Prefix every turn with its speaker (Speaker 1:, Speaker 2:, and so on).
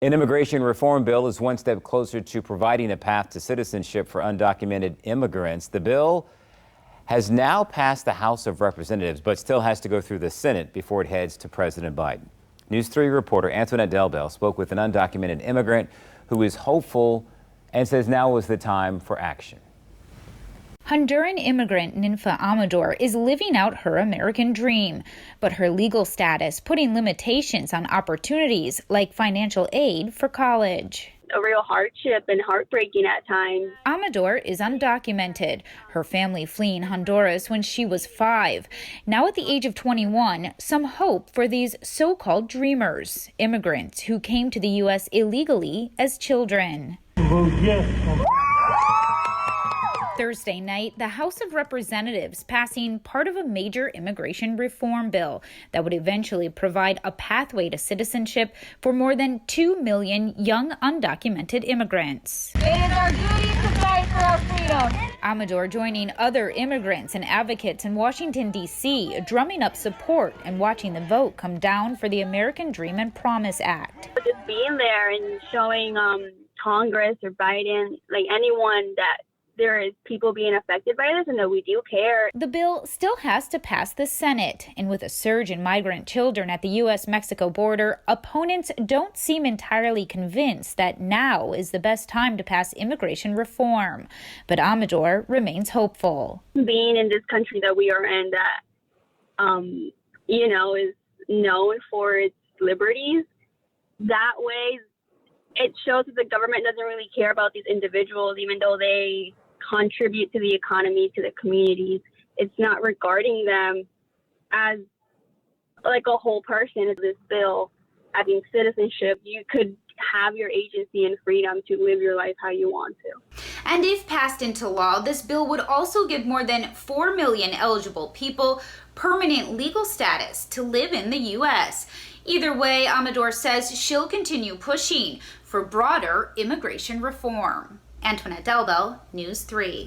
Speaker 1: An immigration reform bill is one step closer to providing a path to citizenship for undocumented immigrants. The bill has now passed the House of Representatives, but still has to go through the Senate before it heads to President Biden. News 3 reporter Antoinette Delbel spoke with an undocumented immigrant who is hopeful and says now is the time for action.
Speaker 2: Honduran immigrant Ninfa Amador is living out her American dream, but her legal status putting limitations on opportunities like financial aid for college.
Speaker 3: A real hardship and heartbreaking at times.
Speaker 2: Amador is undocumented, her family fleeing Honduras when she was 5. Now at the age of 21, some hope for these so-called dreamers, immigrants who came to the U.S. illegally as children. Thursday night, the House of Representatives passing part of a major immigration reform bill that would eventually provide a pathway to citizenship for more than 2 million young undocumented immigrants.
Speaker 4: It is our duty to fight for our freedom.
Speaker 2: Amador joining other immigrants and advocates in Washington, D.C., drumming up support and watching the vote come down for the American Dream and Promise Act.
Speaker 3: Just being there and showing Congress or Biden, like anyone, that there is people being affected by this and that we do care.
Speaker 2: The bill still has to pass the Senate, and with a surge in migrant children at the U.S.-Mexico border, opponents don't seem entirely convinced that now is the best time to pass immigration reform. But Amador remains hopeful.
Speaker 3: Being in this country that we are in that, is known for its liberties, that way it shows that the government doesn't really care about these individuals, even though they contribute to the economy, to the communities. It's not regarding them as like a whole person. This bill, having citizenship, you could have your agency and freedom to live your life how you want to.
Speaker 2: And if passed into law, this bill would also give more than 4 million eligible people permanent legal status to live in the U.S. Either way, Amador says she'll continue pushing for broader immigration reform. Antoinette Delbel, News 3.